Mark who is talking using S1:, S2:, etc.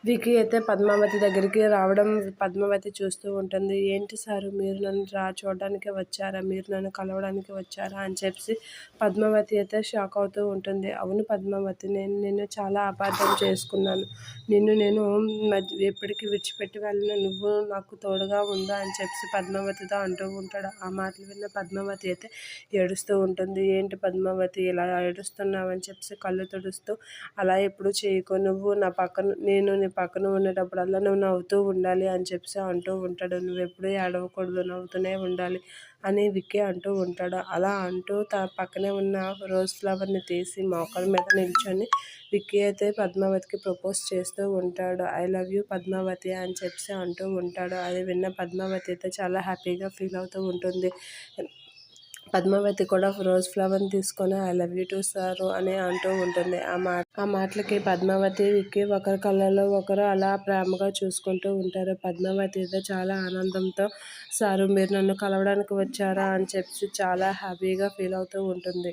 S1: Wiki అయితే పద్మావతి దగ్గరికి రావడం పద్మావతి చూస్తూ ఉంటుంది. ఏంటి సారు, మీరు నన్ను చూడడానికి వచ్చారా, మీరు నన్ను కలవడానికి వచ్చారా అని చెప్పి పద్మావతి అయితే షాక్ అవుతూ ఉంటుంది. అవును పద్మావతి, నేను నిన్ను చాలా అపార్థం చేసుకున్నాను. నేను ఎప్పటికీ విడిచిపెట్టి వెళ్ళిన నువ్వు నాకు తోడుగా ఉందా అని చెప్పి పద్మావతితో అంటూ ఉంటాడు. ఆ మాటలు విన్న పద్మావతి అయితే ఏడుస్తూ ఉంటుంది. ఏంటి పద్మావతి ఇలా ఏడుస్తున్నావు అని చెప్పి కళ్ళు తుడుస్తూ, అలా ఎప్పుడు చేయకు, నువ్వు నా పక్కన, నేను నీ పక్కన ఉండేటప్పుడల్లా నువ్వు నవ్వుతూ ఉండాలి అని చెప్పి అంటూ ఉంటాడు. నువ్వెప్పుడూ ఏడవకూడదు, నవ్వుతూనే ఉండాలి అని విక్కీ అంటూ ఉంటాడు. అలా అంటూ పక్కనే ఉన్న రోజ్ ఫ్లవర్ని తీసి మోకాల మీద నిల్చొని విక్కీ అయితే పద్మావతికి ప్రపోజ్ చేస్తూ ఉంటాడు. ఐ లవ్ యూ పద్మావతి అని చెప్పి అంటూ ఉంటాడు. అది విన్న పద్మావతి అయితే చాలా హ్యాపీగా ఫీల్ అవుతూ ఉంటుంది. పద్మావతి కూడా రోజ్ ఫ్లవర్ని తీసుకొని I love you to sir అని అంటూ ఉంటుంది. ఆ మాటలకి పద్మావతి విక్కీ ఒకరి కళ్ళల్లో ఒకరు అలా ప్రేమగా చూసుకుంటూ ఉంటారు. పద్మావతి అయితే చాలా ఆనందంతో, సారు మీరు నన్ను కలవడానికి వచ్చారా అని చెప్పి చాలా హ్యాపీగా ఫీల్ అవుతూ ఉంటుంది.